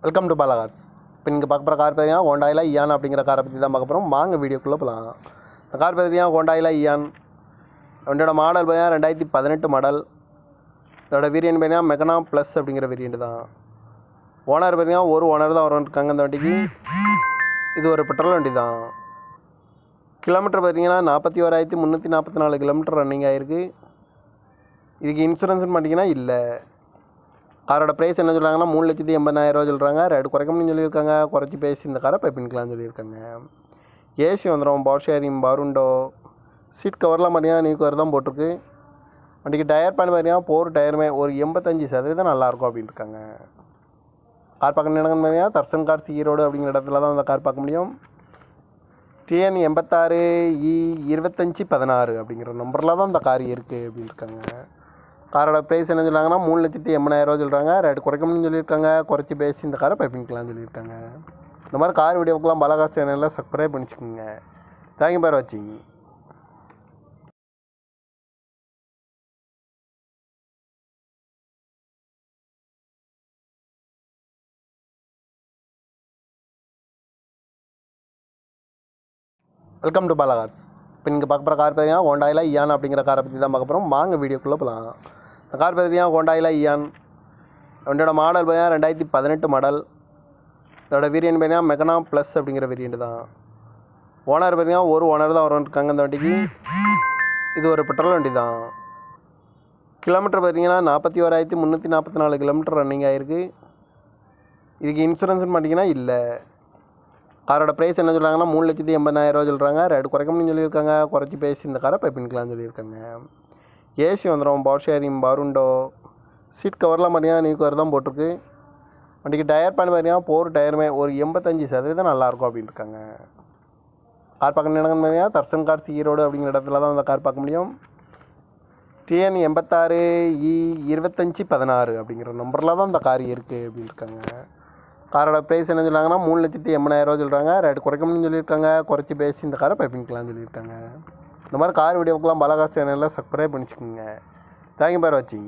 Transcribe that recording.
Welcome to Bala Cars. இப்போ நீங்கள் பார்க்க போகிற கார் பார்த்தீங்கன்னா ஹோண்டாயில் இயான் அப்படிங்கிற காரை பற்றி தான் பார்க்க போகிறோம். வாங்க வீடியோக்குள்ளே போகலாம். இந்த கார் பார்த்தீங்கன்னா ஹோண்டாயில் இயான். வண்டியோட மாடல் பார்த்தீங்கன்னா 2018 மாடல். இதோட வேரியன்ட் பார்த்தீங்கன்னா மெகனா ப்ளஸ் அப்படிங்கிற வேரியன்ட் தான். ஓனர் பார்த்தீங்கன்னா ஒரு ஓனர் தான் இருக்காங்க இந்த வண்டிக்கு. இது ஒரு பெட்ரோல் வண்டி தான். கிலோமீட்டர் பார்த்தீங்கன்னா 41,344 கிலோமீட்டர் ரன்னிங் ஆகிருக்கு. இதுக்கு இன்சூரன்ஸ்னு பார்த்தீங்கன்னா இல்லை. காரோட ப்ரைஸ் என்ன சொல்கிறாங்கன்னா 3,80,000 சொல்கிறாங்க. ரேட்டு குறைக்கணும்னு சொல்லியிருக்காங்க. குறைச்சி பேசி இந்த காரை பைப்பின்கலாம்னு சொல்லியிருக்காங்க. ஏசி வந்துடும், power sharing, power window, seat கவர்லாம் பார்த்தீங்கன்னா நியூ கவர் தான் போட்டிருக்கு. வண்டிக்கு டயர் பண்ணி பார்த்தீங்கன்னா 4 டயருமே ஒரு 85% நல்லாயிருக்கும் அப்படின்னு இருக்காங்க. கார் பார்க்க இடங்கன்னு பார்த்தீங்கன்னா தர்சன் கார்ஸ் ஈரோடு அப்படிங்கிற இடத்துல தான் அந்த கார் பார்க்க முடியும். TN 86E2516 அப்படிங்கிற நம்பரில் தான் இந்த கார் இருக்குது அப்படின்னு இருக்காங்க. காரோட ப்ரைஸ் என்ன சொல்கிறாங்கன்னா 3,80,000 சொல்கிறாங்க. ரேட்டு குறைக்கணும்னு சொல்லியிருக்காங்க. குறைச்சி பேசி இந்த காரை பைப்பின்கலாம்னு சொல்லியிருக்காங்க. இந்த மாதிரி கார் வீடியோக்கெலாம் பாலாகார்ஸ் சேனலில் சப்ஸ்கிரைப் பண்ணிச்சுக்கோங்க. தேங்க்யூ ஃபார் வாட்சிங். Welcome to Bala Cars. இப்போ நீங்கள் பார்க்க போகிற கார் பார்த்தீங்கன்னா ஹோண்டாயில் இயான் அப்படிங்கிற காரை பற்றி தான் பார்க்க போகிறோம். வாங்க வீடியோக்குள்ளே போகலாம். இந்த கார் பார்த்தீங்கன்னா ஹோண்டாயில் இயான். வண்டியோட மாடல் பார்த்தீங்கன்னா 2018 மாடல். இதோட வேரியன்ட் பார்த்தீங்கன்னா மெகனா ப்ளஸ் அப்படிங்கிற வேரியன்ட் தான். ஓனர் பார்த்தீங்கன்னா ஒரு ஓனர் தான் இருக்காங்க இந்த வண்டிக்கு. இது ஒரு பெட்ரோல் வண்டி தான். கிலோமீட்டர் பார்த்தீங்கன்னா 41,344 கிலோமீட்டர் ரன்னிங் ஆகிருக்கு. இதுக்கு இன்சூரன்ஸ்னு பார்த்தீங்கன்னா இல்லை. காரோட ப்ரைஸ் என்ன சொல்கிறாங்கன்னா 3,80,000 சொல்கிறாங்க. ரேட்டு குறைக்கணும்னு சொல்லியிருக்காங்க. குறைச்சி பேசி இந்த காரை பைப்பின்கலாம்னு சொல்லியிருக்காங்க. ஏசி வந்துடும், power sharing, power window, seat கவர்லாம் பார்த்தீங்கன்னா நியூ கவர் தான் போட்டிருக்கு. வண்டிக்கு டயர் பண்ணி பார்த்தீங்கன்னா 4 டயருமே ஒரு 85% நல்லாயிருக்கும் அப்படின்னு இருக்காங்க. கார் பார்க்க இடங்கன்னு பார்த்தீங்கன்னா தர்சன் கார்ஸ் ஈரோடு அப்படிங்கிற இடத்துல தான் அந்த கார் பார்க்க முடியும். TN 86E2516 அப்படிங்கிற நம்பரில் தான் இந்த கார் இருக்குது அப்படின்னு இருக்காங்க. காரோட ப்ரைஸ் என்ன சொல்கிறாங்கன்னா 3,80,000 சொல்கிறாங்க. ரேட்டு குறைக்கணும்னு சொல்லியிருக்காங்க. குறைச்சி பேசி இந்த காரை பைப்பின்கலாம்னு சொல்லியிருக்காங்க. இந்த மாதிரி கார் வீடியோக்கெலாம் பாலாகார்ஸ் சேனலில் சப்ஸ்கிரைப் பண்ணிச்சுக்கோங்க. தேங்க்யூ ஃபார் வாட்சிங்.